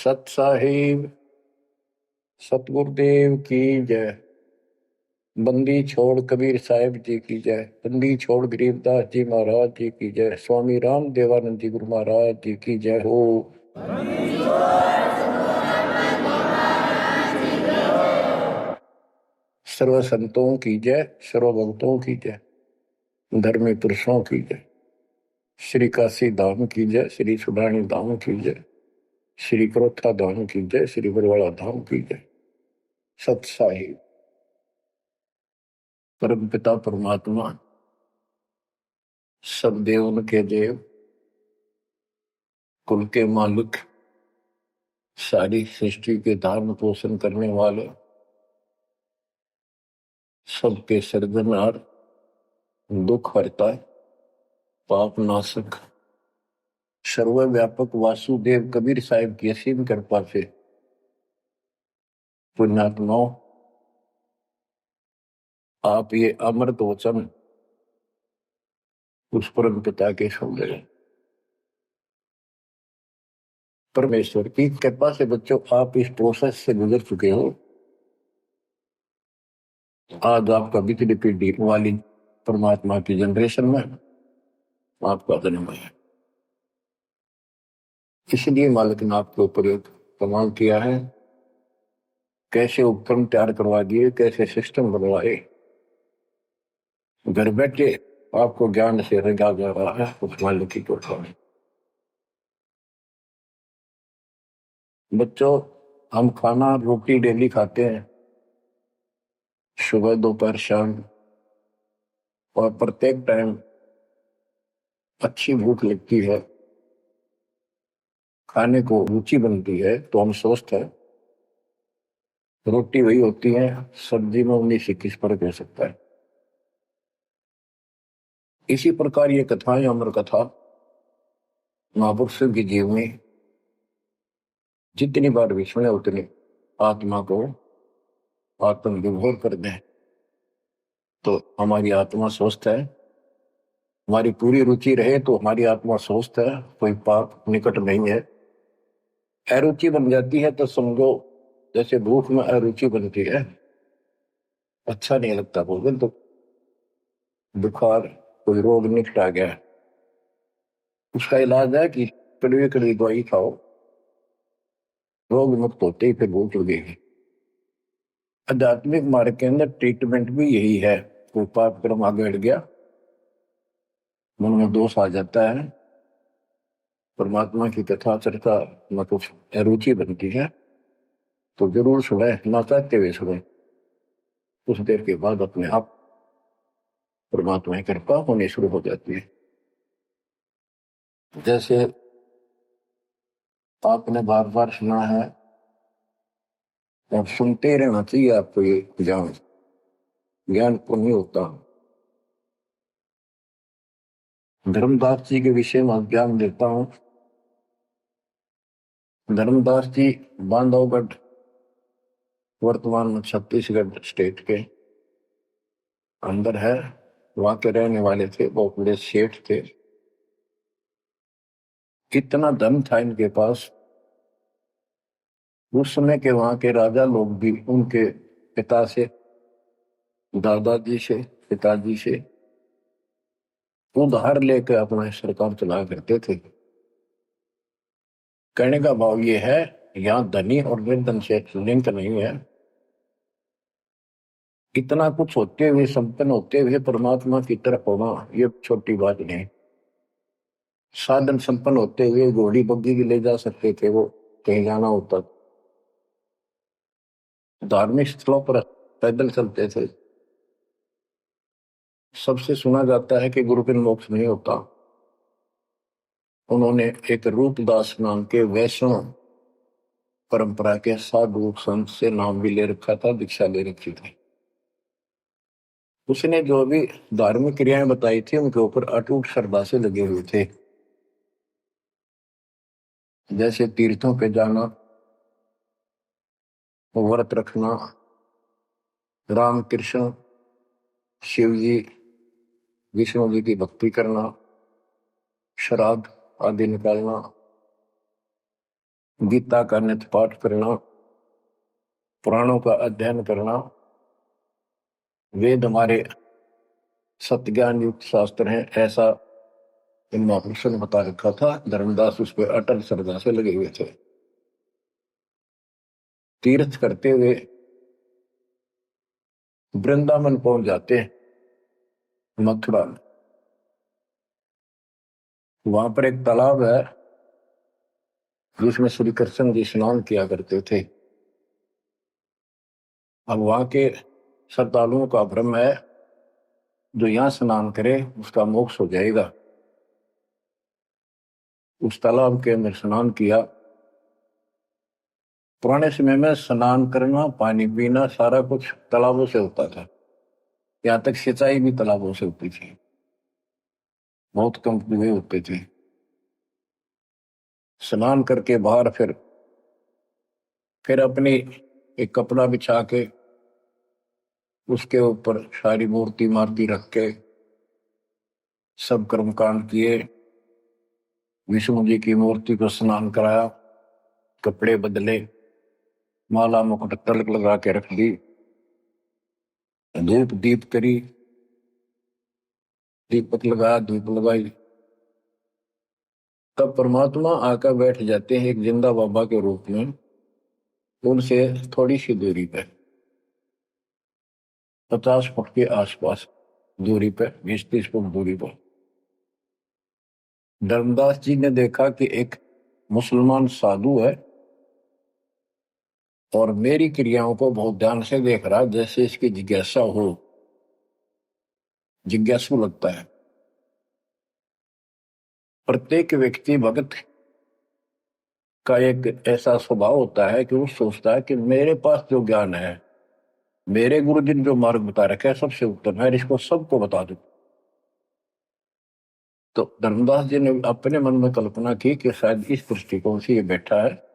सत साहिब सतगुरुदेव की जय। बंदी छोड़ कबीर साहिब जी की जय। बंदी छोड़ गरीबदास जी महाराज जी की जय। स्वामी राम देवानंद जी गुरु महाराज जी की जय हो। सर्व संतों की जय, सर्व भक्तों की जय, धर्मी पुरुषों की जय। श्री काशी धाम की जय, श्री सुडानी धाम की जय, श्री क्रोथा धाम की जय, श्री बरवाड़ा धाम की जय। सत साहिब परम पिता परमात्मा सब देवन के देव, कुल के मालिक, सारी सृष्टि के धारण पोषण करने वाले, सबके सर्जनहार, दुख हरता, पाप नाशक, सर्वव्यापक वासुदेव कबीर साहिब की असीम कृपा से पुण्यात्माओं, आप ये अमृत वचन उस परम पिता के सुन रहे। परमेश्वर की कृपा से बच्चों आप इस प्रोसेस से गुजर चुके हो। आज आपका बिजली पीढ़ी वाली परमात्मा की जनरेशन में आपका जन्म है। इसलिए मालिक ने आपके ऊपर एक कमाल किया है। कैसे उपकरण तैयार करवा दिए, कैसे सिस्टम बनवाए, घर बैठे आपको ज्ञान से रंगा जा रहा है उस मालिक की कृपा में। बच्चों, हम खाना रोटी डेली खाते हैं, सुबह दोपहर शाम, और प्रत्येक टाइम अच्छी भूख लगती है, खाने को रुचि बनती है तो हम स्वस्थ हैं। रोटी वही होती है, सब्जी में 19-21 फर्क हो सकता है। इसी प्रकार ये कथाएं, अमर कथा महापुरुषों की जीवनी जितनी बार भी सुने उतनी आत्मा को आत्मविभोर कर दें तो हमारी आत्मा स्वस्थ है। हमारी पूरी रुचि रहे तो हमारी आत्मा स्वस्थ है, कोई पाप निकट नहीं है। अरुचि बन जाती है तो समझो जैसे भूख में अरुचि बनती है, अच्छा नहीं लगता भोजन, तो बुखार कोई रोग निकट आ गया, उसका इलाज है कि कड़वी कड़वी दवाई खाओ, रोग मुक्त होते ही फिर भूख लगेगी। आध्यात्मिक मार्ग के अंदर ट्रीटमेंट भी यही है। कोई पाप कर्म आगे बढ़ गया, मन में दोष आ जाता है, परमात्मा की कथा चर्चा में कुछ अरुचि बनती है, तो जरूर सुने, ना चाहते हुए सुने। कुछ देर के बाद अपने आप परमात्मा की कृपा होनी शुरू हो जाती है। जैसे आपने बार बार सुना है और सुनते रहना चाहिए आपको, ये ज्ञान को नहीं होता। धर्मदास जी के विषय में ज्ञान देता हूं। धर्मदास जी बांधवगढ़, वर्तमान में छत्तीसगढ़ स्टेट के अंदर है, वहां के रहने वाले थे, बहुत बड़े सेठ थे। कितना धन था इनके पास, उस समय के वहां के राजा लोग भी उनके पिता से, दादाजी से, पिताजी से उधार लेकर अपना सरकार चलाया करते थे। कहने का भाव ये है, यहाँ धनी और निर्धन से लिंक नहीं है। इतना कुछ होते हुए, संपन्न होते हुए परमात्मा की तरफ होना ये छोटी बात नहीं। साधन संपन्न होते हुए घोड़ी बग्गी भी ले जा सकते थे वो, कहीं जाना होता। धार्मिक स्थलों पर पैदल चलते थे। सबसे सुना जाता है कि गुरु बिन मोक्ष नहीं होता। उन्होंने एक रूपदास नाम के वैष्णव परंपरा के साधु संत से नाम भी ले रखा था, दीक्षा ले रखी थी। उसने जो भी धार्मिक क्रियाएं बताई थी उनके ऊपर अटूट श्रद्धा से लगे हुए थे। जैसे तीर्थों पे जाना, व्रत रखना, राम कृष्ण शिव जी विष्णु जी की भक्ति करना, श्राद्ध आदि निकालना, गीता का नित्य पाठ करना, पुराणों का अध्ययन करना, वेद हमारे सत्य ज्ञान युक्त शास्त्र हैं, ऐसा इन महापुरुषों ने बता रखा था। धर्मदास उस पर अटल श्रद्धा से लगे हुए थे। तीर्थ करते हुए वृंदावन पहुंच जाते हैं, मथुरा में। वहां पर एक तालाब है जिसमें श्री कृष्ण जी स्नान किया करते थे। अब वहां के श्रद्धालुओं का भ्रम है जो यहां स्नान करे उसका मोक्ष हो जाएगा। उस तालाब के अंदर स्नान किया। पुराने समय में स्नान करना, पानी पीना, सारा कुछ तालाबों से होता था। यहाँ तक सिंचाई भी तालाबों से होती थी, बहुत कम कुएं होते थे। स्नान करके बाहर फिर अपनी एक कपड़ा बिछा के उसके ऊपर सारी मूर्ति मार्ति रख के सब कर्मकांड किए। विष्णु जी की मूर्ति को स्नान कराया, कपड़े बदले, माला मुकुट तिलक लगा के रख दी, धूप दीप करी, दीपक लगाया, धूप लगाई। तब परमात्मा आकर बैठ जाते हैं एक जिंदा बाबा के रूप में, उनसे थोड़ी सी दूरी पे, 50 फुट के आसपास दूरी पे, 20-30 फुट दूरी पर। धर्मदास जी ने देखा कि एक मुसलमान साधु है और मेरी क्रियाओं को बहुत ध्यान से देख रहा है, जैसे इसकी जिज्ञासा हो, जिज्ञासु लगता है। प्रत्येक व्यक्ति भगत का एक ऐसा स्वभाव होता है कि वो सोचता है कि मेरे पास जो ज्ञान है, मेरे गुरु जी ने जो मार्ग बता रखा है, सबसे उत्तम है, इसको सबको बता दो। तो धर्मदास जी ने अपने मन में कल्पना की कि शायद इस दृष्टिकोण से ये बैठा है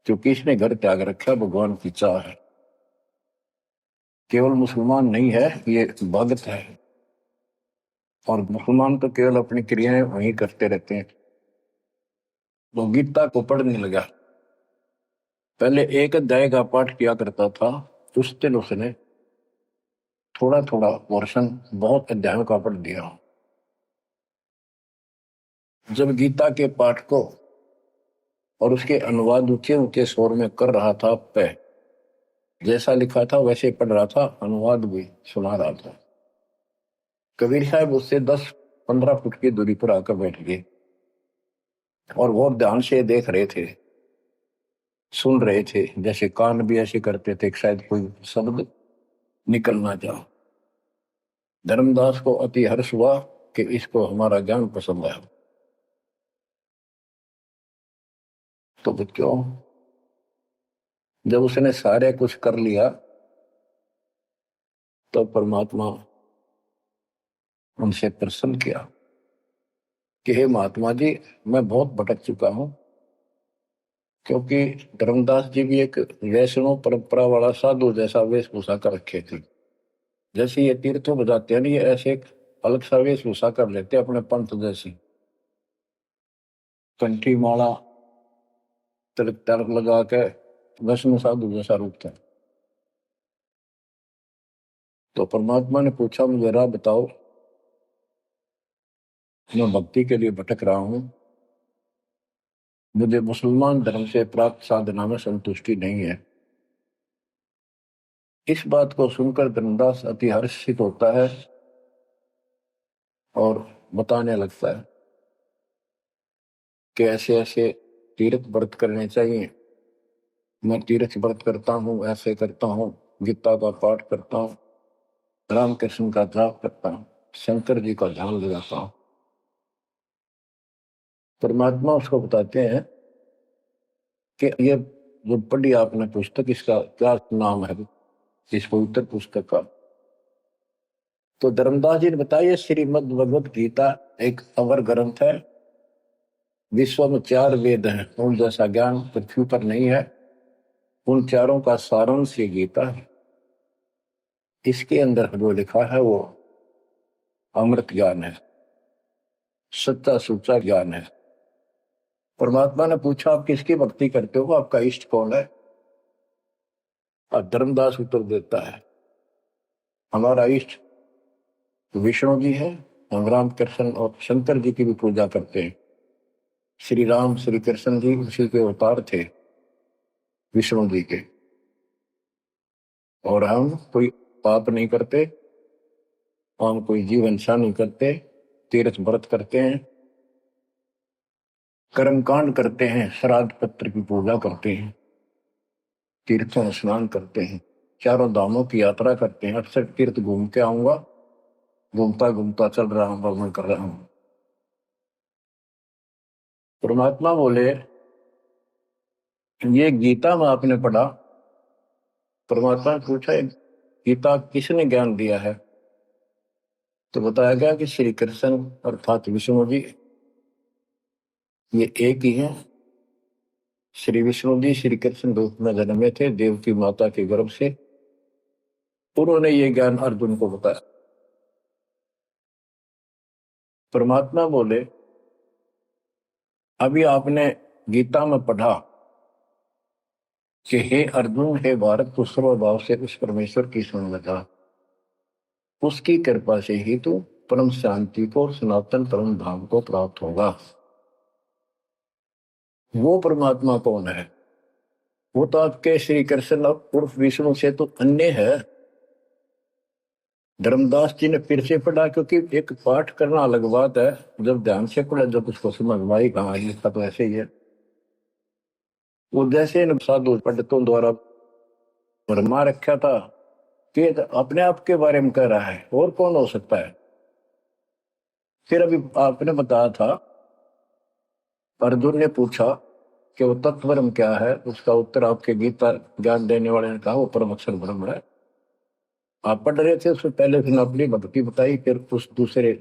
क्योंकि इसने घर त्याग रखा, भगवान की चाह है। केवल मुसलमान नहीं है, ये भगत है। और मुसलमान तो केवल अपनी क्रियाएं वहीं करते रहते हैं। वो गीता को पढ़ने लगा। पहले एक अध्याय का पाठ किया करता था, उस दिन उसने थोड़ा थोड़ा पोर्शन बहुत अध्यायों का पढ़ दिया। जब गीता के पाठ को और उसके अनुवाद ऊंचे ऊंचे स्वर में कर रहा था, पे जैसा लिखा था वैसे पढ़ रहा था, अनुवाद भी सुना रहा था, कबीर साहब उससे 10-15 फुट की दूरी पर आकर बैठ गए और बहुत ध्यान से देख रहे थे, सुन रहे थे, जैसे कान भी ऐसे करते थे शायद कोई शब्द निकल ना जाओ। धर्मदास को अति हर्ष हुआ कि इसको हमारा ज्ञान पसंद आया। तो बच्चों, जब उसने सारे कुछ कर लिया तो परमात्मा उनसे प्रसन्न किया कि हे महात्मा जी, मैं बहुत भटक चुका हूं। क्योंकि धर्मदास जी भी एक वैष्णव परंपरा वाला साधु जैसा वेशभूषा कर रखे थे। जैसे ये तीर्थों बजाते हैं ना, ये ऐसे एक अलग सा वेशभूषा कर लेते अपने पंथ जैसी, कंठी माला तिलक तिलक लगा के वैष्णव साधु जैसा रूप था। तो परमात्मा ने पूछा, मुझे राह बताओ, मैं भक्ति के लिए भटक रहा हूं, मुझे मुसलमान धर्म से प्राप्त साधना में संतुष्टि नहीं है। इस बात को सुनकर धर्मदास अति हर्षित होता है और बताने लगता है कि ऐसे ऐसे तीर्थ व्रत करने चाहिए। मैं तीर्थ व्रत करता हूँ, ऐसे करता हूँ, गीता का पाठ करता हूँ, रामकृष्ण का जाप करता हूँ, शंकर जी का ध्यान लगाता हूँ। परमात्मा उसको बताते हैं कि ये जो पढ़ी आपने पुस्तक, इसका क्या नाम है, इस पवित्र पुस्तक का? तो धर्मदास जी ने बताया, श्रीमद् भगवत गीता एक अवर ग्रंथ है। विश्व में 4 वेद हैं, उन जैसा ज्ञान पृथ्वी पर नहीं है। उन चारों का सारांश ये गीता है। इसके अंदर जो लिखा है वो अमृत ज्ञान है, सच्चा सुच्चा ज्ञान है। परमात्मा ने पूछा आप किसकी भक्ति करते हो, आपका इष्ट कौन है? और धर्मदास उत्तर देता है हमारा इष्ट विष्णु जी है, हम राम कृष्ण और शंकर जी की भी पूजा करते हैं। श्री राम श्री कृष्ण जी उसी के अवतार थे, विष्णु जी के। और हम कोई पाप नहीं करते, हम कोई जीव हिंसा नहीं करते, तीर्थ व्रत करते हैं, कर्मकांड करते हैं, श्राद्ध पत्र की पूजा करते हैं, तीर्थों में स्नान करते हैं, चारों धामों की यात्रा करते हैं। अक्सर तीर्थ घूम के आऊंगा, घूमता घूमता चल रहा हूं, भ्रमण कर रहा हूं। परमात्मा बोले ये गीता में आपने पढ़ा। परमात्मा ने पूछा गीता किसने ज्ञान दिया है? तो बताया गया कि श्री कृष्ण अर्थात विष्णु जी ये एक ही है। श्री विष्णु जी श्री कृष्ण रूप में जन्मे थे देवकी माता के गर्भ से। उन्होंने ये ज्ञान अर्जुन को बताया। परमात्मा बोले अभी आपने गीता में पढ़ा कि हे अर्जुन हे भारत तू सर्वभाव से उस परमेश्वर की सुन लगा, उसकी कृपा से ही तू परम शांति को सनातन परम धाम को प्राप्त होगा। वो परमात्मा कौन है? वो तो आपके श्री कृष्ण उर्फ विष्णु से तो अन्य है। धर्मदास जी ने फिर से पढ़ा, क्योंकि एक पाठ करना अलग बात है, जब ध्यान से पढ़ा जब उसको समझ में आई कहा इसका तो ऐसे ही है। वो जैसे इन साधु पंडितों द्वारा भरमा रखा था कि अपने आप के बारे में कह रहा है, और कौन हो सकता है? फिर अभी आपने बताया था, अर्जुन ने पूछा कि वो तत्वरम क्या है, उसका उत्तर आपके गीता ज्ञान देने वाले ने कहा वो परम अक्षर ब्रह्म है। आप पढ़ रहे थे, उससे पहले फिर अपनी भक्ति बताई, फिर उस दूसरे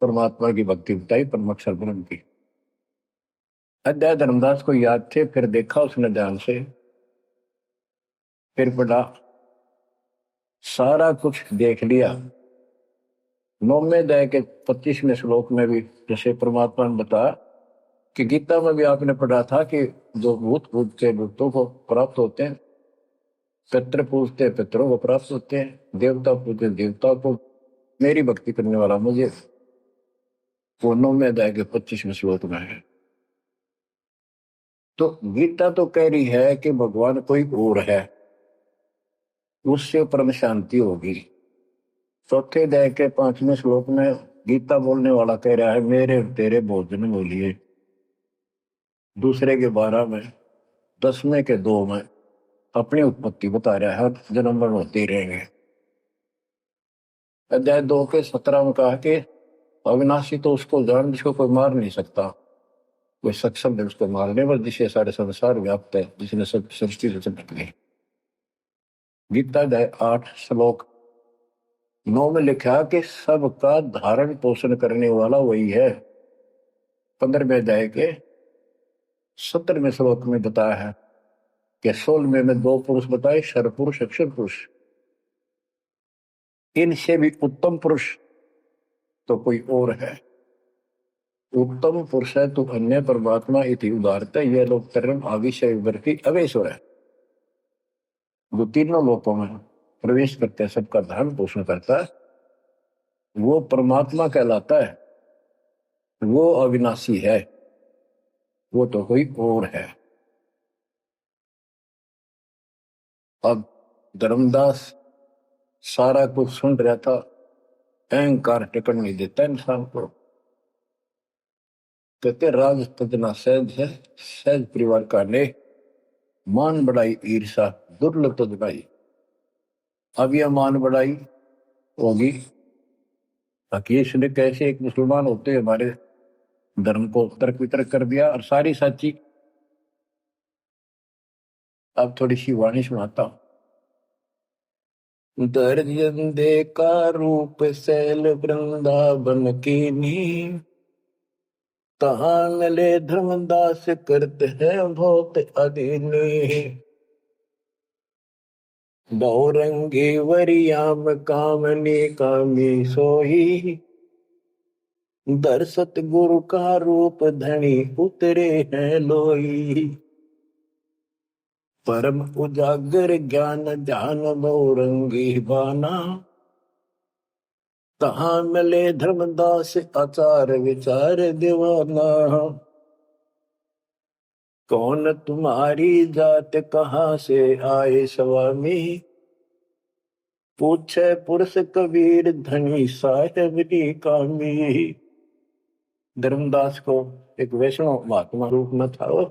परमात्मा की भक्ति बताई परम अक्षर ब्रह्म की। अध्याय धर्मदास को याद थे, फिर देखा उसने ध्यान से, फिर पढ़ा, सारा कुछ देख लिया। 9वें अध्याय के 25वें श्लोक में भी जैसे परमात्मा ने बताया कि गीता में भी आपने पढ़ा था कि जो भूत पूजते भूतों को प्राप्त होते हैं, पितृ पूजते पितरों को प्राप्त होते हैं, देवता पूजते देवता को, मेरी भक्ति करने वाला मुझे। वो 9वें अध्याय के 25वें श्लोक में है। तो गीता तो कह रही है कि भगवान कोई और है, उससे परम शांति होगी। चौथे अध्याय के 5वें श्लोक में गीता बोलने वाला कह रहा है मेरे तेरे भोजन बोलिए। दूसरे के 12 में, 10वें के 2 में अपनी उत्पत्ति बता रहा है, हर जन्म मरण होते ही रहेंगे। अध्याय 2 के 17 में कहा कि अविनाशी तो उसको जान जिसको कोई मार नहीं सकता, कोई सक्षम है उसको मारने पर, जिसे सारे संसार व्याप्त है, जिसने सब सृष्टि रचना की। गीता अध्याय 8 श्लोक 9 में लिखा कि सबका धारण पोषण करने वाला वही है। 15वें अध्याय के 17वें श्लोक में बताया है कि 16वें में 2 पुरुष बताए, शर पुरुष अक्षर पुरुष। इनसे भी उत्तम पुरुष तो कोई और है। उत्तम पुरुष है तो अन्य परमात्मा इति उदारता, यह लोग तरम आविषय वर्ती अवेश्वर है। जो तीनों लोकों में प्रवेश करते हैं, सबका धारण पोषण करता है, वो परमात्मा कहलाता है। वो अविनाशी है, वो तो कोई और है। अब धर्मदास सारा कुछ सुन रहा था, अहंकार टिकट नहीं देता इंसान को। कहते राज तजना सहज है, सहज परिवार का ने मान बढ़ाई ईर्षा दुर्लभ तजनाई। अब यह मान बढ़ाई होगी ताकि इसने कैसे एक मुसलमान होते हमारे धर्म को तर्क वितर्क कर दिया और सारी सच्ची। अब थोड़ी सी वाणी सुनाता हूं। दर्जन दे का रूप सैल वृंदावन की नी, तहां मिले धर्मदास करते हैं बहुत अधीनी। बहुरंगी वरियाम कामनी कामी सोही, दर सतगुरु का रूप धनी उतरे हैं लोई। परम उजागर ज्ञान ध्यान बहुरंगी बाना। तहां मिले धर्मदास आचार विचार दीवाना। कौन तुम्हारी जात कहाँ से आए स्वामी। पूछे पुरुष कबीर धनी साहेब की कामी। धर्मदास को एक वैष्णव महात्मा रूप में था वो।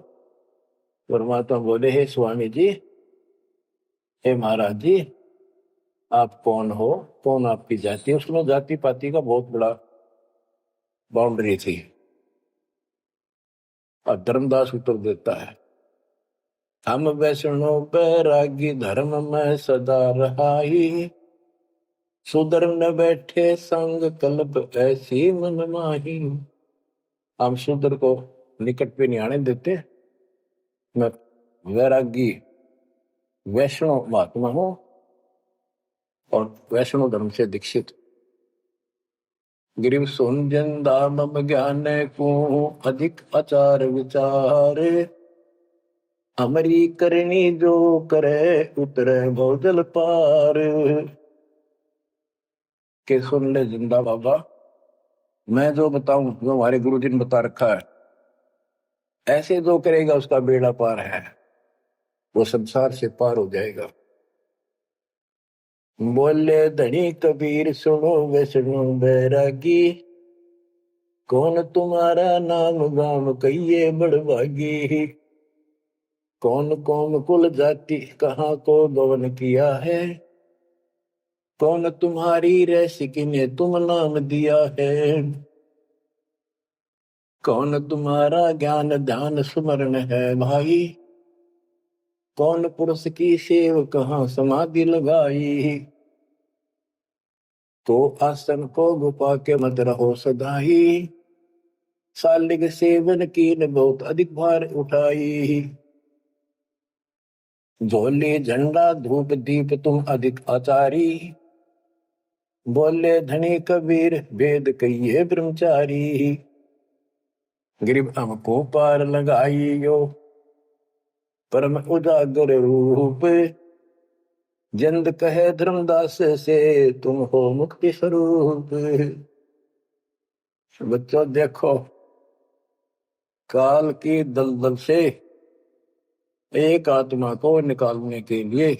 परमात्मा बोले, हे स्वामी जी, हे महाराज जी, आप कौन हो, कौन आपकी जाति। उसमें जाति पाति का बहुत बड़ा बाउंड्री थी। और धर्मदास उत्तर देता है, हम वैष्णव बैरागी धर्म में सदा रहाई। सुधर न बैठे संग कल्प ऐसी मन माही। हम सुधर को निकट पे नहीं आने देते। मैं वैरागी वैष्णव महात्मा हूं और वैष्णव धर्म से दीक्षित। गिरिव सुन दाम ज्ञान को अधिक आचार विचार। हमारी करनी जो करे उतरे भोजल पार। के सुन ले जिंदा बाबा, मैं जो बताऊं, जो हमारे गुरु जी ने बता रखा है, ऐसे जो करेगा उसका बेड़ा पार है, वो संसार से पार हो जाएगा। बोले धनी कबीर सुनो वैष्णो बैरागी। कौन तुम्हारा नाम गाम कहिए बड़भागी। कौन कौम कुल जाति कहाँ को गवन किया है। कौन तुम्हारी रसिकी ने तुम नाम दिया है। कौन तुम्हारा ज्ञान ध्यान स्मरण है भाई। कौन पुरुष की सेव कहाँ समाधि लगाई। तो आसन को गुफा के मत रहो सदाई। सालिग सेवन की न बहुत अधिक भार उठाई। झोली झंडा धूप दीप तुम अधिक आचारी। बोले धनी कबीर वेद कहिए ब्रह्मचारी। गरीब हमको पार लगाइयो परम उजागर रूप। जंद कहे धर्मदास से तुम हो मुक्ति स्वरूप। बच्चों देखो, काल की दलदल से एक आत्मा को निकालने के लिए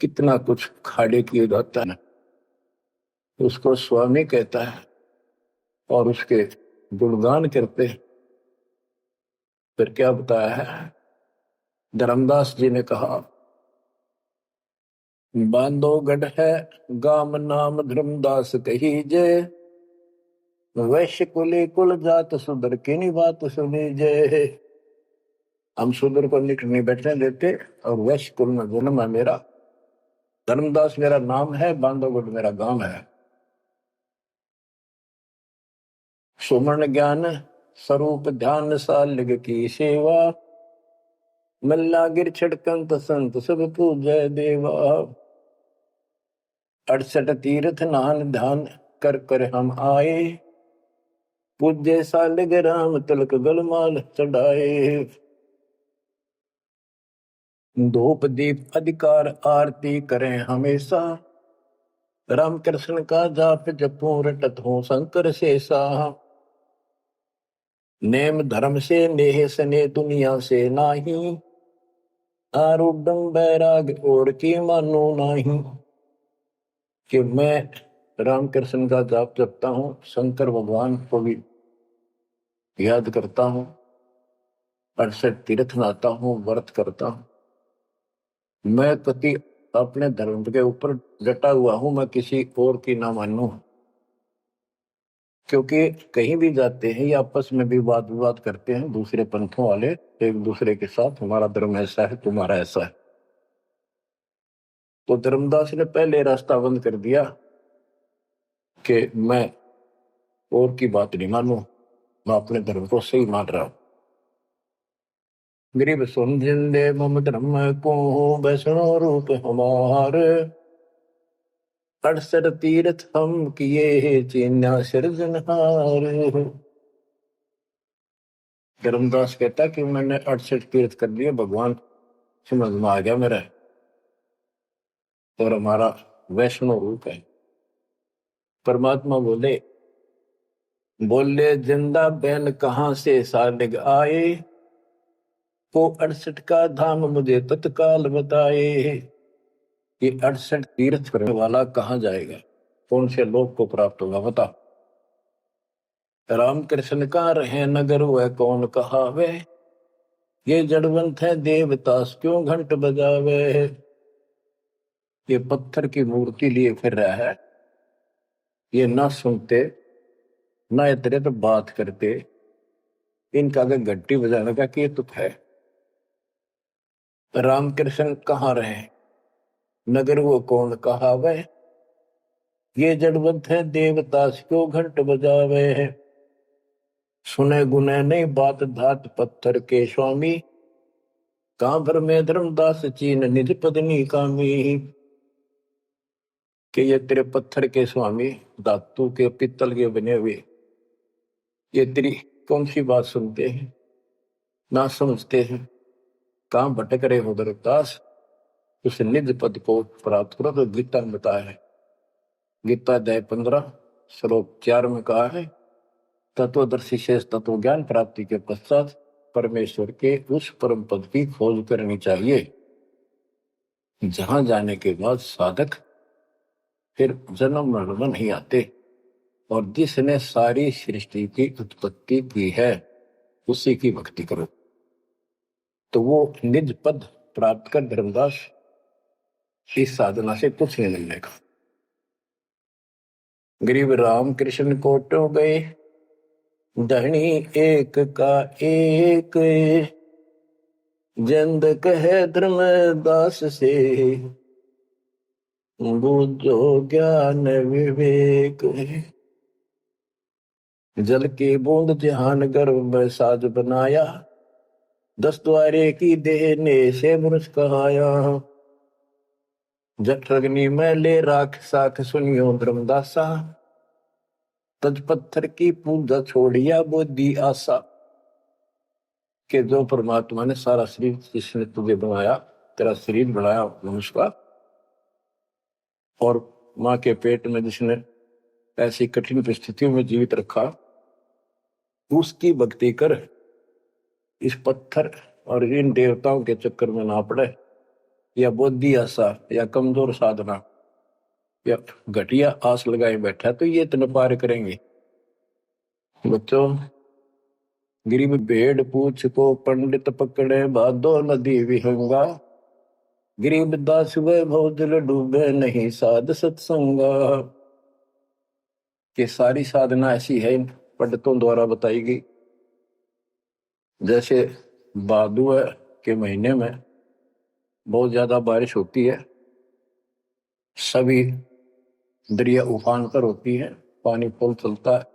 कितना कुछ खाड़े किए जाता है। उसको स्वामी कहता है और उसके गुणगान करते हैं। फिर क्या बताया है, धर्मदास जी ने कहा, बांधोगढ़ है गाम नाम धर्मदास कही जे। वैश्य कुले कुल जात सुधर की बात सुनी जे। हम सुधर को निकट नहीं बैठने देते और वैश्य कुल में जन्म है मेरा। धर्मदास मेरा नाम है, बांधोगढ़ मेरा गांव है। सुमन ज्ञान स्वरूप ध्यान सालिग की सेवा। मल्ला गिर छड़कंत संत सब पूजय देवा। 68 तीर्थ नान ध्यान कर कर हम आए। पूज्य सालिग राम तिलक गलमाल चढ़ाए। धूप दीप अधिकार आरती करें हमेशा। राम कृष्ण का जाप जपो रटत हो शंकर शेषा। नेम धर्म से नेह सने दुनिया से नाही। आरूढ़ बैराग और की मानो नाही। कि मैं रामकृष्ण का जाप जपता हूँ, शंकर भगवान को भी याद करता हूँ, 68 तीर्थ नाता हूँ, व्रत करता हूँ। मैं कति अपने धर्म के ऊपर डटा हुआ हूँ, मैं किसी और की ना मानू। क्योंकि कहीं भी जाते हैं या आपस में भी वाद विवाद करते हैं दूसरे पंथों वाले एक दूसरे के साथ, हमारा धर्म ऐसा है, तुम्हारा ऐसा है। तो धर्मदास ने पहले रास्ता बंद कर दिया कि मैं और की बात नहीं मानू, मैं अपने धर्म को सही मान रहा हूं। गरीब सुन जिंदे मम धर्म को वैष्णो रूप हमार। 68 तीर्थ हम किए चीन्या सिरजनहार। धर्मदास कहता कि मैंने 68 तीर्थ कर दिए, भगवान समझ में आ गया मेरा, और हमारा वैष्णव रूप है। परमात्मा बोले बोले जिंदा बैन कहां से सालिग आए, वो 68 का धाम मुझे तत्काल बताए। ये 68 तीर्थ करने वाला कहाँ जाएगा, कौन से लोक को प्राप्त होगा बता। राम कृष्ण का रहे नगर वह कौन कहावे, ये जड़वंत है देवतास क्यों घंट बजावे। ये पत्थर की मूर्ति लिए फिर रहा है, ये ना सुनते ना इतरे तो बात करते, इनका अगर घंटी बजाने का कि तुक है। राम कृष्ण कहाँ रहे नगर वो कौन कहावे, ये जड़वंत है देवतास क्यों घंट बजावे। सुने गुने नहीं बात धात पत्थर के स्वामी, कहां पर में धर्मदास चीन निज पत्नी कामी। कि ये तेरे पत्थर के स्वामी, धातु के पित्तल के बने हुए, ये तेरी कौन सी बात सुनते हैं, ना समझते हैं। कहां भटक रहे हो धर्मदास, उस निज पद को प्राप्त करो। तो गीता में बताया है, गीता अध्याय 15 श्लोक 4 में कहा है, तत्वदर्शी शेष तत्व ज्ञान प्राप्ति के पश्चात परमेश्वर के उस परम पद की खोज करनी चाहिए, जहां जाने के बाद साधक फिर जन्म मरण में नहीं आते। और जिसने सारी सृष्टि की उत्पत्ति की है उसी की भक्ति करो, तो वो निज पद प्राप्त कर धर्मदास इस साधना से कुछ नहीं मिलने का। गरीब राम कृष्ण कोटो गए, धनी एक का एक, जंद कहे धर्मदास से, बूझो ज्ञान विवेक। जल की बूंद जहान गर्भ में साज बनाया, 10 द्वारे की देने से मनुष कहाया। जठ अग्नि में ले राख साख सुनियो धर्मदासा, तज पत्थर की पूजा छोड़िया बुद्धि आशा। के जो परमात्मा ने सारा शरीर जिसने तुझे बनाया, तेरा शरीर बनाया मनुष्य का, और मां के पेट में जिसने ऐसी कठिन परिस्थितियों में जीवित रखा, उसकी भक्ति कर। इस पत्थर और इन देवताओं के चक्कर में ना पड़े, या बुद्धि आशा या कमजोर साधना या घटिया आस लगाए बैठा तो ये इतने पार करेंगे। बच्चों, गरीब भेड़ पूछ को पंडित पकड़े, भादो नदी विहंगा, गरीब दास वैभव दिल डूबे नहीं साध सत्संगा। कि सारी साधना ऐसी है इन पंडितों द्वारा बताई गई। जैसे भादुआ के महीने में बहुत ज्यादा बारिश होती है, सभी दरिया उफान पर होती है, पानी पुल चलता है,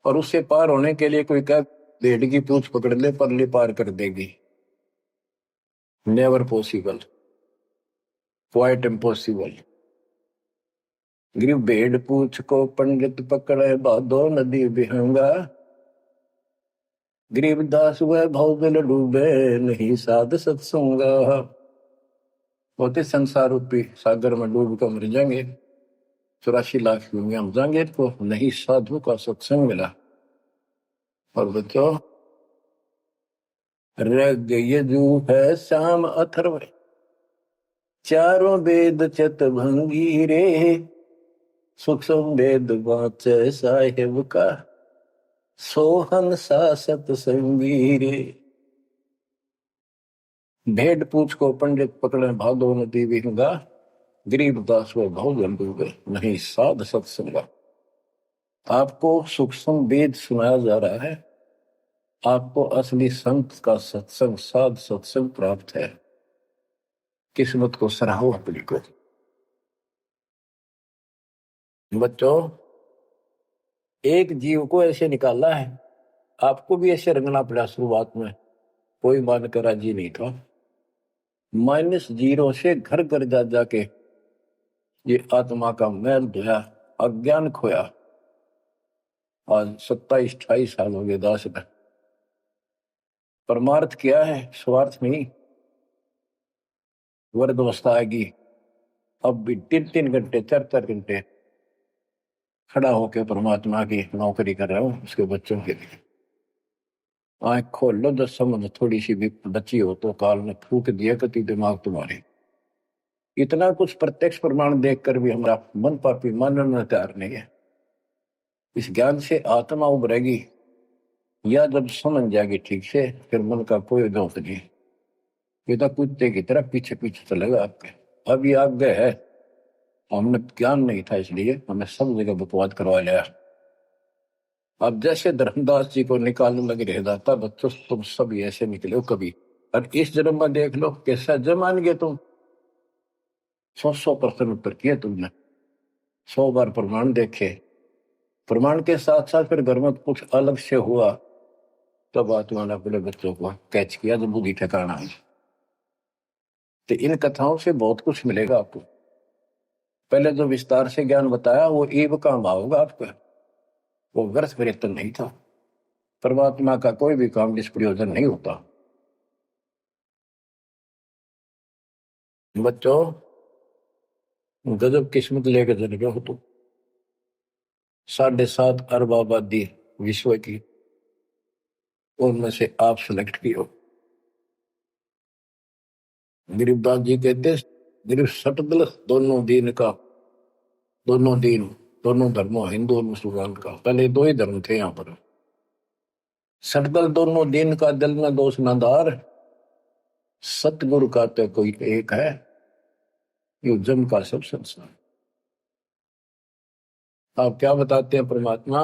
और उससे पार होने के लिए कोई क्या भेड़ की पूंछ पकड़ ले परली पार कर देगी। Never possible, quite impossible. गरीब भेड़ पूछ को पंडित पकड़े, भादो नदी विहंगा, गरीब दास वह भौगल डूबे नहीं साध सत्संगा। होते संसार रूपी सागर में डूब कर मर जाएंगे, 84 लाख दुनिया में जाएंगे, तो नहीं साधु का सत्संग मिला। और बच्चों, रग यजु है श्याम अथर्व, चारों वेद चित भंगी रे, सूक्ष्म वेद वाचे साहेब का, सोहन सा सत्संगी रे। भेड़ पूछ को पंडित पकड़े, भादो नदी विहंगा, गरीब दास वो भौजन डूबे नहीं साध सत्संगा। आपको सूक्ष्म वेद सुनाया जा रहा है, आपको असली संत का सत्संग साध सत्संग प्राप्त है। किस्मत को सराहो अपनी को। बच्चों, एक जीव को ऐसे निकाला है, आपको भी ऐसे रंगना पड़ा। शुरुआत में कोई मानकर राजी नहीं था, -0 से घर घर जा जाके ये आत्मा का मैल धोया, अज्ञान खोया। आज 27-28 साल हो गए दास में। परमार्थ किया है, स्वार्थ नहीं। वर्द अवस्था आएगी, अब भी 3-3 घंटे 4-4 घंटे खड़ा होकर परमात्मा की नौकरी कर रहा हूं उसके बच्चों के लिए। आंख खोल लो, जब समझ थोड़ी सी भी बची हो तो काल ने फूक दिया कति दिमाग तुम्हारे। इतना कुछ प्रत्यक्ष प्रमाण देखकर भी हमारा मन पापी मानने में तैयार नहीं है। इस ज्ञान से आत्मा उभरेगी, या जब समझ जाएगी ठीक से, फिर मन का कोई दोष नहीं। ये तो कुत्ते की तरह पीछे पीछे चलेगा आपके। अब ये आज्ञा है, हमने ज्ञान नहीं था इसलिए हमें सब जगह बकवाद करवा लिया। अब जैसे धर्मदास जी को निकालने लगे रह जाता, बच्चों तुम सब ऐसे निकले हो कभी, और इस जन्म में देख लो कैसा जमान गए तुम। 100% उत्तर किए तुमने, 100 बार प्रमाण देखे। प्रमाण के साथ साथ फिर घर में कुछ अलग से हुआ, तब आत्मा ने अपने बच्चों को कैच किया, जब बुद्धि ठिकाना आई। तो इन कथाओं से बहुत कुछ मिलेगा आपको। पहले जो विस्तार से ज्ञान बताया वो ईव काम आओगा आपका, वो व्यर्थ प्रयत्न नहीं था। परमात्मा का कोई भी काम निष्प्रयोजन नहीं होता। बच्चों, गजब किस्मत लेकर जन्मे हो तुम। 7.5 अरब आबादी विश्व की, उनमें से आप सिलेक्ट की हो। गरीबदास जी कहते गरीब सटदल दोनों दीन का, दोनों दीन, दोनों धर्मों, हिंदू और मुसलमान का। पहले 2 ही धर्म थे यहाँ पर। सटदल दोनों दीन का, दिल में दोष नदार, सतगुरु का तो कोई एक है, यो जम का सब संसार। आप क्या बताते हैं परमात्मा?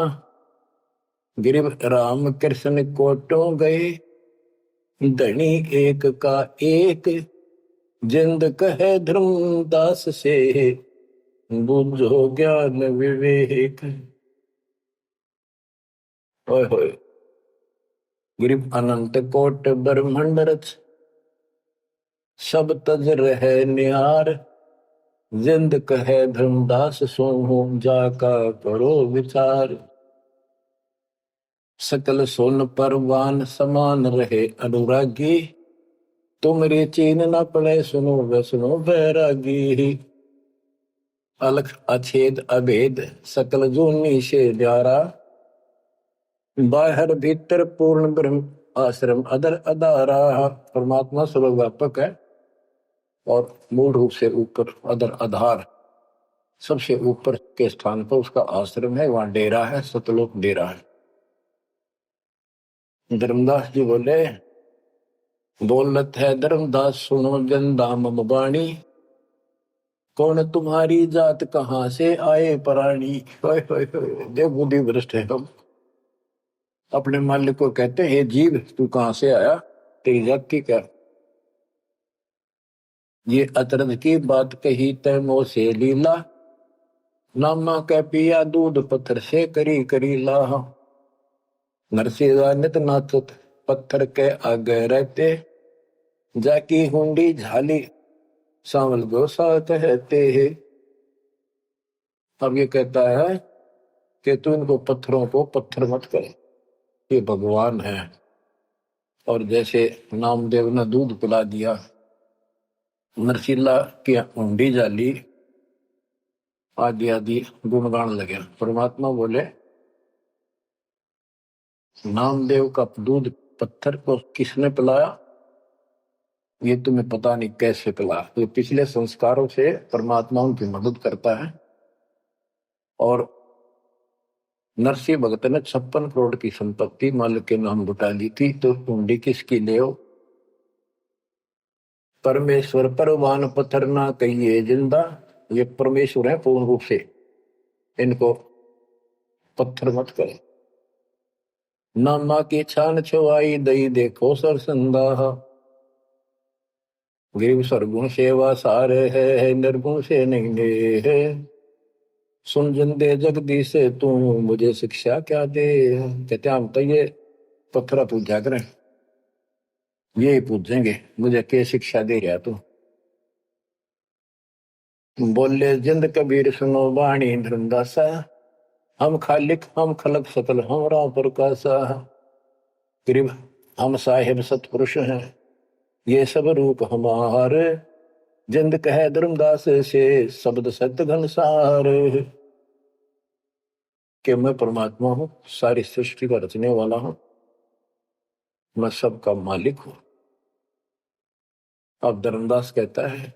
गिरिव राम कृष्ण कोटो गए, धनी एक का एक, जिंद कहे धर्मदास से, बुझो ज्ञान विवेक। होय होय। गिरिव अनंत कोट ब्रह्मंड रच, सब तज रहे निहार, जिंद कहे धर्मदास सोहू, जाका करो विचार। सकल सोन परवान समान रहे अनुरागी, तुमरे चीन न पड़े सुनो वैष्णो बैरागी। अलख अछेद अभेद सकल जोनी से न्यारा, बाहर भीतर पूर्ण ब्रह्म आश्रम अदर अदारा। परमात्मा सर्वव्यापक है और मूल रूप से ऊपर अदर आधार, सबसे ऊपर के स्थान पर उसका आश्रम है, वहां डेरा है, सतलोक डेरा है। धर्मदास जी बोले, बोलत है धर्मदास सुनो जन दाम बाणी, कौन तुम्हारी जात कहाँ से आए प्राणी। देव बुद्धि भ्रष्ट है हम। अपने मालिक को कहते हैं, हे जीव तू कहाँ से आया, तेरी जात की क्या। ये अतरंग की बात कही तैमो से लीला, नामा कै पिया दूध पत्थर से करी करी लाह। नरसिंह नित नाचत पत्थर के आगे रहते, जाकी हुंडी झाली सांवल गोसा कहते हैं। अब ये कहता है कि तू इनको पत्थरों को पत्थर मत कर, ये भगवान है। और जैसे नामदेव ने दूध पिला दिया, नरसिल्ला की हुंडी जाली, आदि आदि गुणगान लगे। परमात्मा बोले, नामदेव का दूध पत्थर को किसने पिलाया, ये तुम्हें पता नहीं कैसे पिला। तो पिछले संस्कारों से परमात्मा उनकी मदद करता है। और नरसिंह भगत ने 56 करोड़ की संपत्ति मालिक के नाम लुटा दी थी, तो हुंडी किसकी ले हो। परमेश्वर परवान पत्थर ना कहिए जिंदा, ये परमेश्वर है पूर्ण रूप से, इनको पत्थर मत करे। नामा की छान छुआई दई देखो सरसंदा, गिरिव सरगुण सेवा सारे है, निर्गुण से नहीं दे है। सुन जिंदे जगदीश से तू मुझे शिक्षा क्या दे। कहते हम तो ये पत्थर पूजा करें, ये पूजेंगे, मुझे क्या शिक्षा दे रहा तू। बोले जिंद कबीर सुनो बाणी धर्मदासा, हम खालिक हम खलक सकल हमरा प्रकाशा। गरीब हम साहिब सतपुरुष हैं, ये सब रूप हमारे, जिंद कहे धर्मदास से शब्द सत्य घनसार। कि मैं परमात्मा हूं, सारी सृष्टि का रचने वाला हूं, मैं सबका मालिक हूं। अब धर्मदास कहता है,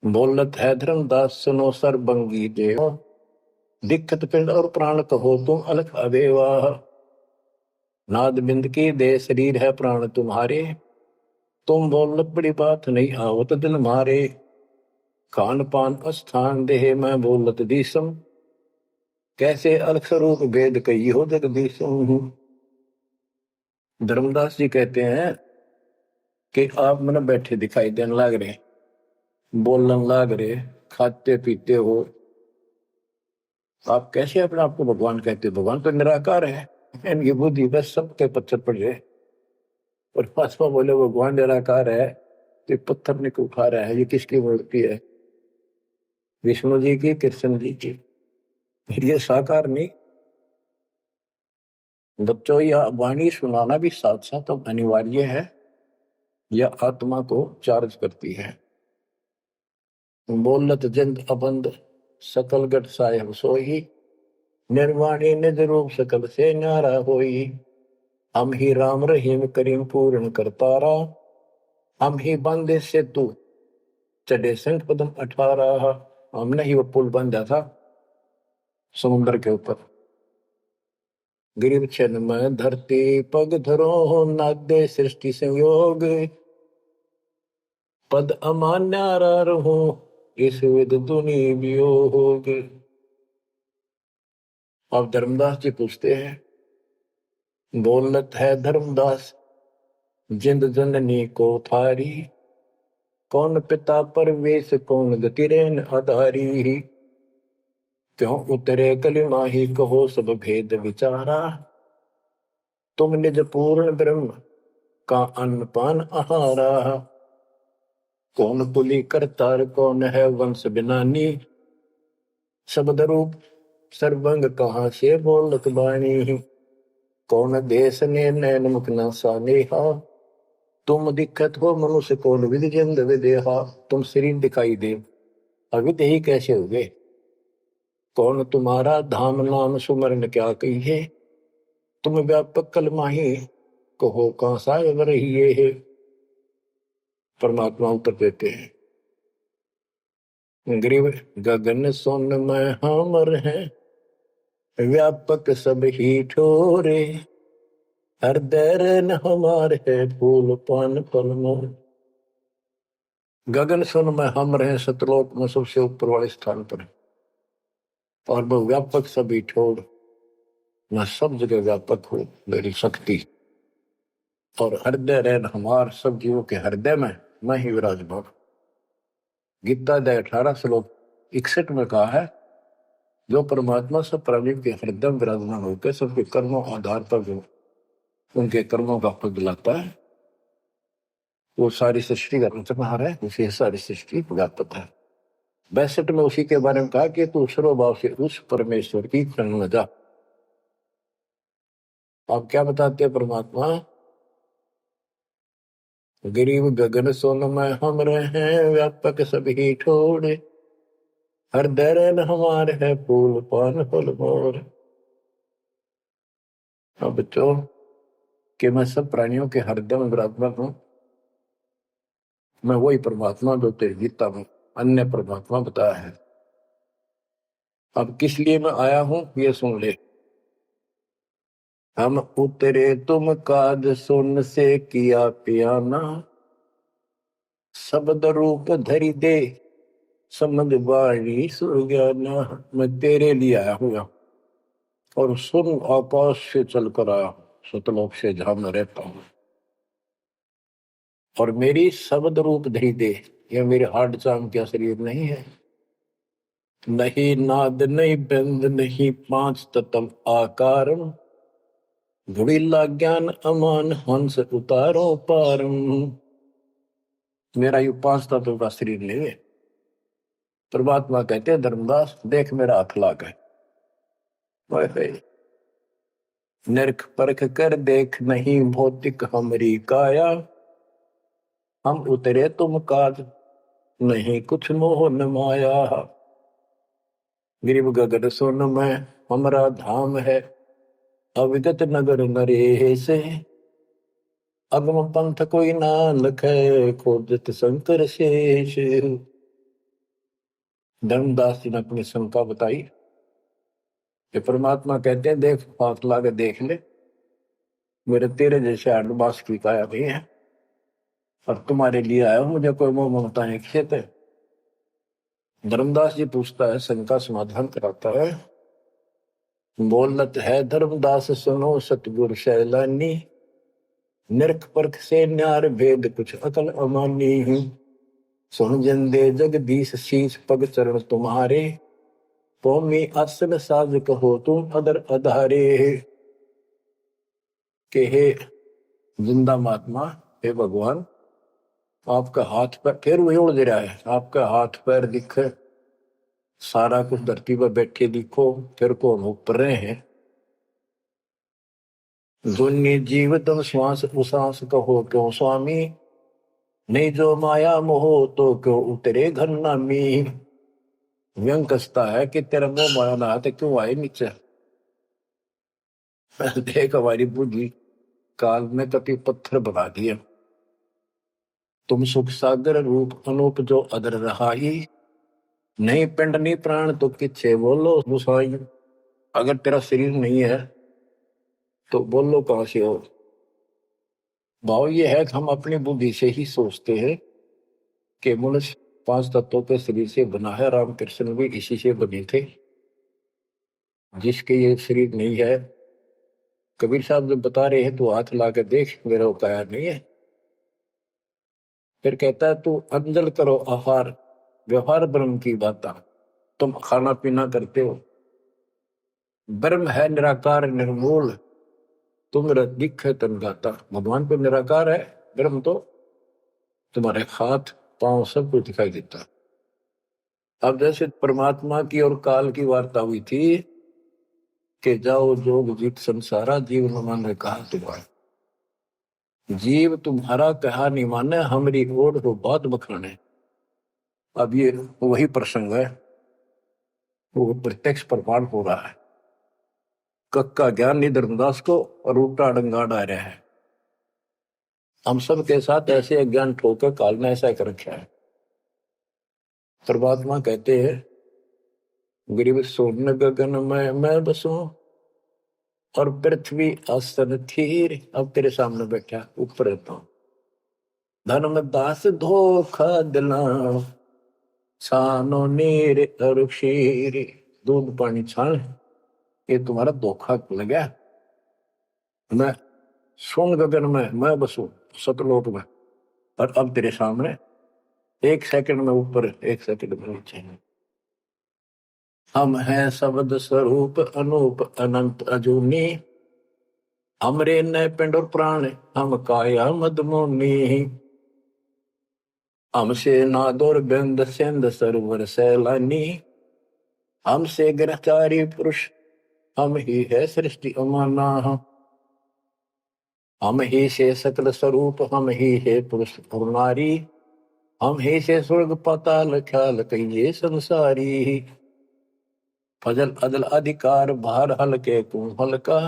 बोलत है धर्मदास सुनो सर्वंगी देव, दिक्कत पिंड और प्राण कहो तुम अलख अदेवा। नाद बिंद की दे शरीर है प्राण तुम्हारे, तुम बोलत बड़ी बात नहीं आवत दिल मारे। खान पान स्थान देह मैं बोलत दीसम, कैसे अलख स्वरूप वेद कही हो जगदीशम। धर्मदास जी कहते हैं कि आप मैंने बैठे दिखाई देने लग रहे, बोलने लग रहे, खाते पीते हो, आप कैसे अपने आप को भगवान कहते हो? भगवान तो निराकार है, इनकी बुद्धि बस सबके पत्थर पड़ जाए। और पासवा बोले भगवान निराकार है तो पत्थर निकल उठा रहा है, ये किसकी मूर्ति है? विष्णु जी की, कृष्ण जी की। ये साकार नहीं। बच्चों, यह वाणी सुनाना भी साथ साथ अब अनिवार्य है, यह आत्मा को चार्ज करती है। बोलत जिंद अबंद सकल गट साहेब सोही, निर्वाणी निज रूप सकल से न्यारा होई। हम ही राम रहीम करीम पूर्ण करतारा, हम ही बांधे से तू चढ़े संख पदम 18। हमने ही वो पुल बांधा था समुद्र के ऊपर। गिरिव छन में धरती पग धरो, नादे सृष्टि संयोग, पद अमान्यारा रहो इस विद दुनि वियोग। अब धर्मदास जी पूछते हैं, बोलत है धर्मदास जिंद जननी को थारी, कौन पिता परवेश कौन गति रेन आधारी। क्यों उतरे कलिमा ही कहो सब भेद विचारा, तुम निज पूर्ण ब्रह्म का अन्न पान आहारा। कौन कुली करतार कौन है वंश बिनानी, शब्द रूप सर्वंग कहाँ से बोलत बाणी। कौन देश ने नैन मुख न सानेहा, तुम दिक्कत हो मनुष्य कौन विधि जिंद विदेहा। तुम शरीर दिखाई दे, अविध ही कैसे हो गए? कौन तुम्हारा धाम नाम सुमरन क्या कहिए, तुम व्यापक कलमाही कहो कहाँ साहेब रहिए है। परमात्मा उत्तर देते हैं, ग्रीव गगन सोन में हमर है, व्यापक सब ही ठोरे। हृदय न हमार है फूल पान फल मोर। गगन सुन में हम रहे, सतलोक में सबसे ऊपर वाले स्थान पर, और वो व्यापक सभी ठोर, मैं सब जगह व्यापक हूँ मेरी शक्ति। और हृदय रहन हमार, सब जीवों के हृदय में मैं ही विराजमान। गीता अध्याय 18 श्लोक 61 में कहा है, जो परमात्मा सब प्राणियों के हृदय में विराजमान होकर सबके कर्मों आधार पर जो उनके कर्मों का फल दिलाता है, वो सारी सृष्टि का रचनहार है, उसे सारी सृष्टि व्यापक है। 62 में उसी के बारे में कहा कि तू सर्वभाव से उस परमेश्वर की शरण में जा। आप क्या बताते हैं परमात्मा? गरीब गगन सोन में हम रहे, व्यापक सभी ठोरे। हृदय रहन हमारे है फूल पान फल मोर। अब बच्चों, कि मैं सब प्राणियों के हृदय में विराजमान हूं, मैं वही परमात्मा जो तेरी गीता में अन्य परमात्मा बताया है। अब किस लिए मैं आया हूं ये सुन ले। हम उतरे तुम काज सुन से किया पियाना, शब्द रूप धरी दे समझ वाणी सुज्ञाना। मैं तेरे लिए आया हूँ और सुन आकाश से चलकर आया हूँ, सतलोक से जहां मैं रहता हूँ। और मेरी शब्द रूप धरी दे, यह मेरे हार्ड चाम क्या शरीर नहीं है। नहीं नाद नहीं बंद नहीं पांच तत्व आकारम, धुड़ीला ज्ञान अमान हंस उतारो पारम। मेरा ये 5 तत्व का शरीर नहीं है। परमात्मा कहते हैं धर्मदास देख मेरा हाथ लाग है, निरख परख कर देख नहीं भौतिक हमरी काया, हम उतरे तुम काज नहीं कुछ मोह न माया। गिरिव गगन सोन में हमरा धाम है, अविगत नगर नरेश, अगम पंथ कोई ना लखे खोजत शंकर शेष। धर्मदास जी ने अपनी शंका बताई कि परमात्मा कहते हैं देख हाथ लाके देख ले, मेरे तेरे जैसे आडवास की काया नहीं है, और तुम्हारे लिए आया हूं, मुझे कोई मोह ममता नहीं खेते। धर्मदास जी पूछता है, शंका समाधान कराता है। बोलत है धर्मदास सुनो सतगुरु शैलानी, निरख परख से न्यार भेद कुछ अकल अमानी। सुन जंदे जगदीश शीश पग चरण तुम्हारे, पौमी आसन साज कहो तुम अदर अधारे। के हे जिंदा महात्मा, हे भगवान, आपका हाथ पैर फिर वही उड़ रहा है, आपका हाथ पैर दिखे, सारा कुछ धरती पर बैठे दिखो, फिर को हम ऊपर रहे हैं। दुन्नी जीव तम श्वास उसास कहो क्यों स्वामी, नहीं जो माया मोह तो क्यों उतरे घर नामी। व्यंग कसता है कि तेरा मोह माया ना तो क्यों आए नीचे। देख हमारी बुद्धि काल में कति पत्थर बना दिया। तुम सुख सागर रूप अनूप जो अदर रहाई, नहीं पिंड नहीं प्राण तो किच्छे बोलो गुसाई। अगर तेरा शरीर नहीं है तो बोलो कहां से हो। भाव ये है कि हम अपनी बुद्धि से ही सोचते हैं कि मनुष्य 5 तत्वों के शरीर से बना है, रामकृष्ण भी इसी से बने थे। जिसके ये शरीर नहीं है, कबीर साहब जब बता रहे हैं तो हाथ ला के देख मेरा काया नहीं है। फिर कहता है तू अंजल करो आहार, व्यवहार ब्रह्म की बात, तुम खाना पीना करते हो, ब्रह्म है निराकार निर्मूल, तुम दिख है तन गाता। भगवान तो निराकार है, ब्रह्म तो तुम्हारे हाथ पांव सब कुछ दिखाई देता। अब जैसे परमात्मा की और काल की वार्ता हुई थी कि जाओ जोग जीत संसारा, जीव न माने कहा तुम्हारा। जीव तुम्हारा कहा नहीं माने, हमारी ओर हो बात बखाने। अब ये वही प्रसंग है, वो प्रत्यक्ष प्रमाण हो रहा है। कक्का ज्ञान नहीं धर्मदास को और उल्टा डंगा डा रहा है। हम सब के साथ ऐसे अज्ञान ठोकर काल ने ऐसा कर रखा है। परमात्मा कहते हैं गरीब सोन गगन में मैं बसूं, और पृथ्वी आसन थीर। अब तेरे सामने बैठा ऊपर रहता हूं। धर्मदास धोखा दिला, छानो नीर और क्षीर। दूध पानी छान, ये तुम्हारा धोखा लगा। मैं सोन गगन में मैं बसूं, सतलोक में, और अब तेरे सामने 1 सेकंड में ऊपर 1 सेकंड में नीचे। हम हैं शब्द स्वरूप अनूप अनंत अजूनी, हमरे न पिंड और प्राण हम काया मदमोनी। हमसे नादोर बिंद सिंध सरोवर सैलानी, हमसे ग्रहचारी पुरुष हम ही है सृष्टि अमाना। हम ही से सकल स्वरूप हम ही है पुरुष और नारी, हम ही से स्वर्ग पाताल ख्याल कहिए संसारी। फजल अदल अधिकार भार हल्के तू हल्का,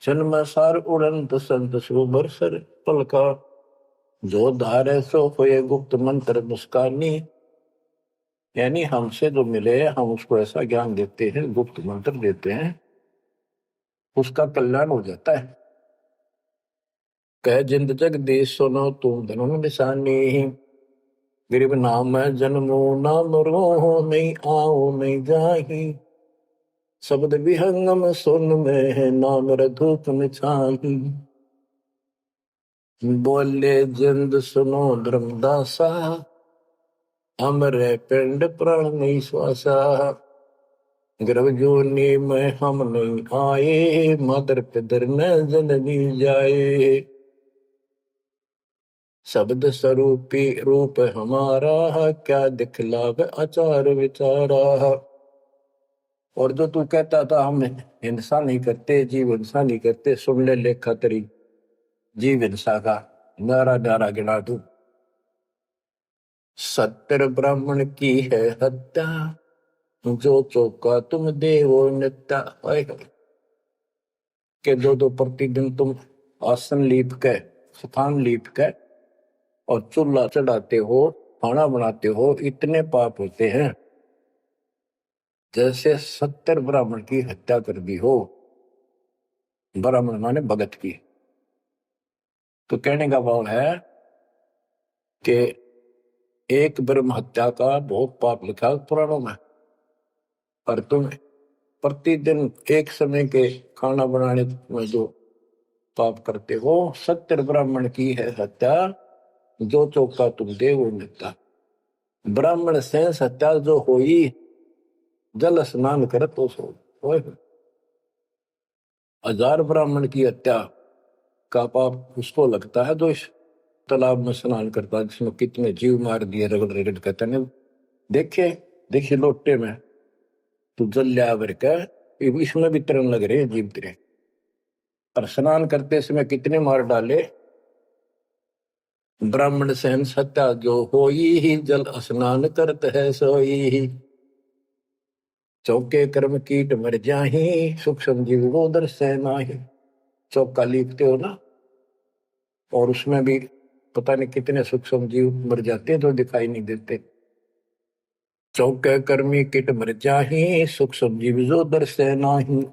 जन्म सार उड़ंत संत सुबर सर पलका। जो धारे सो होए गुप्त मंत्र मुस्कानी, यानी हमसे जो मिले हम उसको ऐसा ज्ञान देते हैं, गुप्त मंत्र देते हैं, उसका कल्याण हो जाता है। कह जिंद जग देश सुनो तुम धनुन निशानी, गरीब नाम है जन्मो नाम रो नहीं आओ नहीं जाही। शब्द विहंगम सुन में है नाम रधूप निछाही। बोले जिंद सुनो धर्मदासा, हमरे पिंड प्राण नहीं श्वासा। गर्भ जोनी में हम नहीं आए, मातर पितर न जननी जाए। शब्द स्वरूपी रूप हमारा, क्या दिखलावे आचार विचारा। और जो तू कहता था हम हिंसा नहीं करते, जीव हिंसा नहीं करते, सुन ले लेखा तेरी जीव हिंसा का नारा नारा गिना तू। सत्तर ब्राह्मण की है हत्या, जो चौका तुम देवो नित्या। के दो दो प्रतिदिन तुम आसन लीप के, स्थान लीप के और चूल्हा चढ़ाते हो, खाना बनाते हो, इतने पाप होते हैं जैसे 70 ब्राह्मण की हत्या कर दी हो। ब्राह्मण माने भगत की। तो कहने का भाव है कि एक ब्रह्म हत्या का बहुत पाप लिखा है पुराणों में, और तुम प्रतिदिन एक समय के खाना बनाने में जो पाप करते हो, 70 ब्राह्मण की है हत्या, जो चौका तुम दे वो मिलता। ब्राह्मण से हत्या जो होई, जल स्नान कर तो सो। 1000 ब्राह्मण की हत्या का पाप उसको लगता है जो इस तालाब में स्नान करता है, जिसमें कितने जीव मार दिए रगड़ रगड़ कहते हैं। देखे देखिए लोटे में तो जल लिया भर के, इसमें भी तरन लग रहे हैं जीव तेरे। और स्नान करते समय कितने मार डाले। ब्राह्मण सहन सत्या जो होई ही, जल स्नान करत है सोई ही। चौके कर्म कीट मर जाही, सूक्ष्म जीव वो दर्शय नाही। चौका लिखते हो ना, और उसमें भी पता नहीं कितने सूक्ष्म जीव मर जाते हैं जो दिखाई नहीं देते। चौके कर्मी कीट मर जाही, सूक्ष्म जीव जो दर्शय नाही।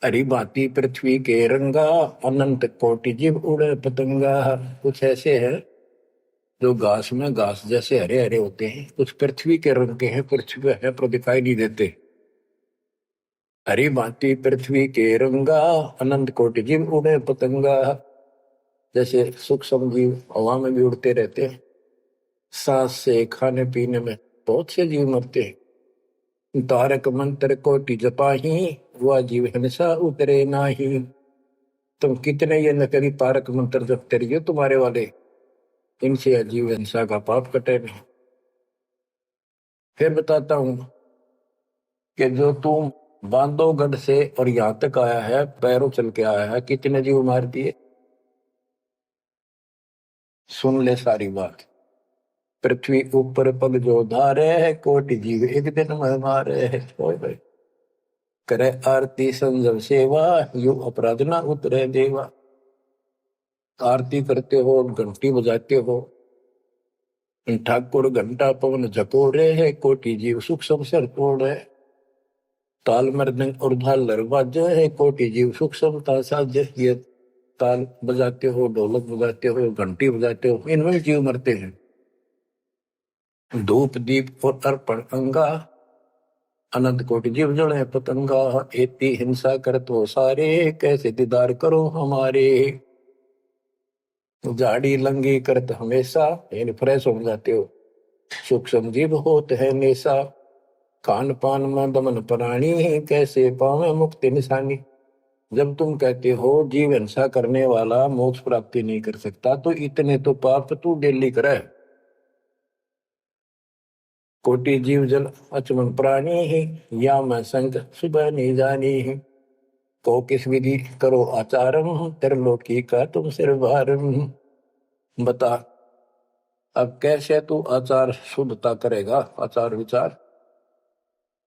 हरी भांति पृथ्वी के रंगा, अनंत कोटि जीव उड़े पतंगा। कुछ ऐसे है जो घास में घास जैसे हरे हरे होते हैं, कुछ पृथ्वी के रंग के हैं, पृथ्वी पे है पर दिखाई नहीं देते। हरी भांति पृथ्वी के रंगा, अनंत कोटि जीव उड़े पतंगा। जैसे सूक्ष्म जीव हवा में भी उड़ते रहते हैं, सांस से खाने पीने में बहुत से जीव मरते हैं। तारक मंत्र कोटि जपाही, वह जीव हिंसा उतरे नाही। तुम कितने ये नकली तारक मंत्र जपते रहिए तुम्हारे वाले, इनसे जीव हिंसा का पाप कटे नहीं। फिर बताता हूं कि जो तुम बांधवगढ़ से और यहां तक आया है, पैरों चल के आया है, कितने जीव मार दिए। सुन ले सारी बात। पृथ्वी ऊपर पग जो धारे है, कोटि जीव एक दिन में मारे है। करे आरती संजम सेवा, यु अपराध ना उतरे देवा। आरती करते हो, घंटी बजाते हो, ठाकुर घंटा पवन झकोरे है, कोटि जीव सूक्ष्म सर तोड़े। ताल मृदंग और झालर बाजे है, कोटि जीव सूक्ष्मता साजे। ये ताल बजाते हो, ढोलक बजाते हो, घंटी बजाते हो, इनमें जीव मरते हैं। धूप दीप और अर्पण अंगा, अनंत कोटि जीव जड़े पतंगा। एती हिंसा करत हो सारे, कैसे दीदार करो हमारे। झाड़ी लंगी करत हमेशा, यानी फ्रेश हो जाते हो। सूक्ष्म जीव होत है नेसा, खान पान में दमन प्राणी, कैसे पावे मुक्ति निशानी। जब तुम कहते हो जीव हिंसा करने वाला मोक्ष प्राप्ति नहीं कर सकता, तो इतने तो पाप तू डेली करे। कोटि जीव जल अचमन प्राणी ही, या मैं संग सुबह नहीं जानी ही। को किस विधि करो आचारम, त्रिलोकी का तुम सिर भारम। बता अब कैसे तू आचार शुद्धता करेगा, आचार विचार।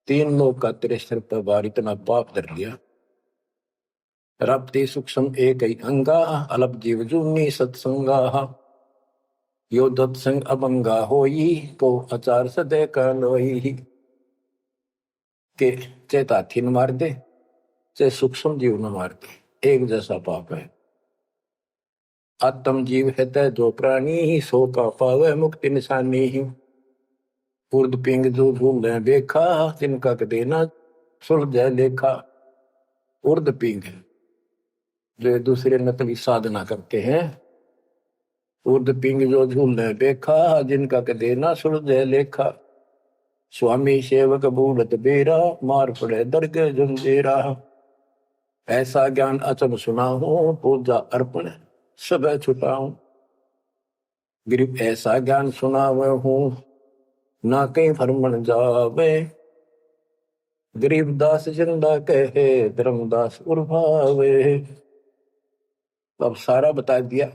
3 लोग का तेरे सिर पर भार इतना पाप धर लिया। रप्ति सूक्ष्म एक ही अंगा, अलप जीव जूनी सत्संगा। यो दत्संग अभंगा होई, को आचार सदे का लोई। के चेत हाथी न मार दे, चाहे सूक्ष्म जीव न मार दे, एक जैसा पाप है। आत्म जीव है तय जो प्राणी ही, सो का पावे मुक्ति निशानी ही। उर्द पिंग जो झूल देखा, तिनका देना सुलझ लेखा। उर्द पिंग जो दूसरे नकली साधना करते हैं, उर्द पिंग जो झूल देखा, जिनका देना सुलझ लेखा। स्वामी सेवक बूढ़त बेरा, मार पड़े दरगे जंजेरा। ऐसा ज्ञान अचम सुना हूं, पूजा अर्पण सब छुटाऊं। गिरिब ऐसा ज्ञान सुनावे हूँ ना कहीं भरमण जावे। गरीबदास जिंदा कहे धर्मदास उर्भावे। अब सारा बता दिया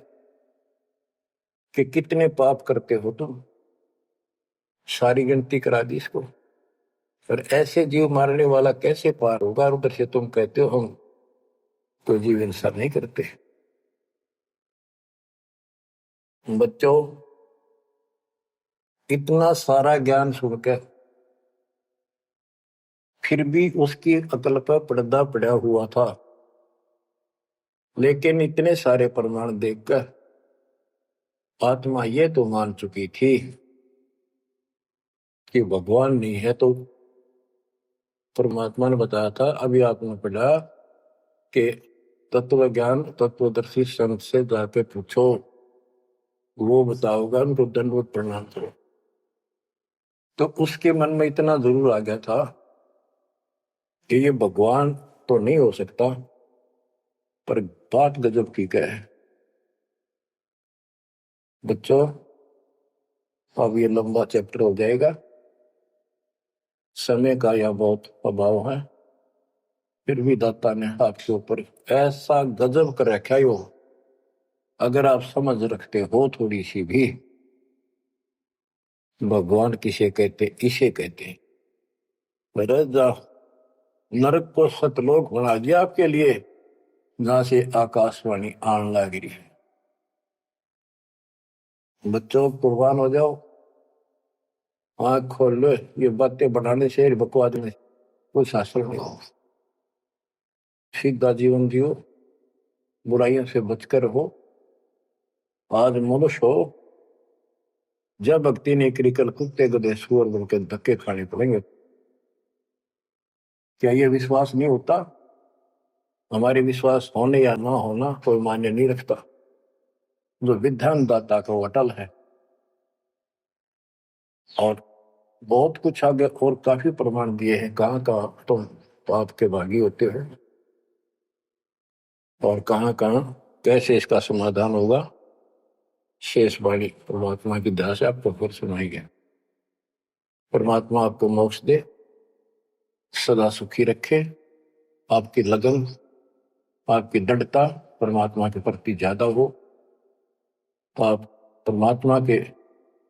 कि कितने पाप करते हो तुम, सारी गिनती करा दी इसको। पर ऐसे जीव मारने वाला कैसे पार होगा? उधर से तुम कहते हो हम तो जीव हिंसा नहीं करते। बच्चों, इतना सारा ज्ञान सुनकर फिर भी उसकी अकल पर पर्दा पड़ा हुआ था। लेकिन इतने सारे प्रमाण देखकर आत्मा ये तो मान चुकी थी कि भगवान नहीं है। तो परमात्मा ने बताया था, अभी आपने पढ़ा कि तत्व ज्ञान तत्वदर्शी संत से जाके पूछो, वो बताओगा, उनको दंडवत प्रणाम करो। तो उसके मन में इतना जरूर आ गया था कि ये भगवान तो नहीं हो सकता, पर बात गजब की क्या है। बच्चों, अब ये लंबा चैप्टर हो जाएगा, समय का यह बहुत अभाव है। फिर भी दाता ने आपके ऊपर ऐसा गजब कर रखा है, अगर आप समझ रखते हो थोड़ी सी भी, भगवान किसे कहते, इसे कहते। नरक को सतलोक बना दिया आपके लिए, जहां से आकाशवाणी आन लग रही है। बच्चों, कुर्बान हो जाओ, आंख खोल लो। ये बातें बनाने से, बकवाद में कोई शास्त्र नहीं हो। सीधा जीवन जियो, बुराइयों से बचकर हो। आज मनुष्य हो, जब भक्ति नहीं करी, कल कुत्ते गधे सुअर बनकर धक्के खाने पड़ेंगे। क्या ये विश्वास नहीं होता? हमारे विश्वास होने या ना होना कोई मान्य नहीं रखता। जो विधान दाता का अटल है। और बहुत कुछ आगे और काफी प्रमाण दिए हैं, कहाँ कहाँ तुम पाप के भागी होते हो और कहाँ कहाँ कैसे इसका समाधान होगा। शेष वाणी परमात्मा की दया से आपको फिर सुनाएंगे। परमात्मा आपको मोक्ष दे, सदा सुखी रखे, आपकी लगन, आपकी दृढ़ता परमात्मा के प्रति ज्यादा हो, आप परमात्मा के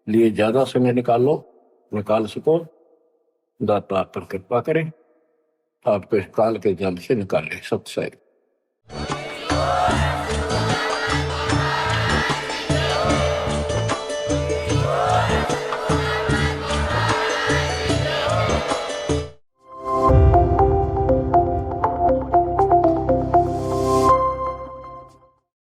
लिए ज्यादा समय निकाल सको। दाता आप पर कृपा करें, आपको इस काल के जल से निकाले। सत्संग।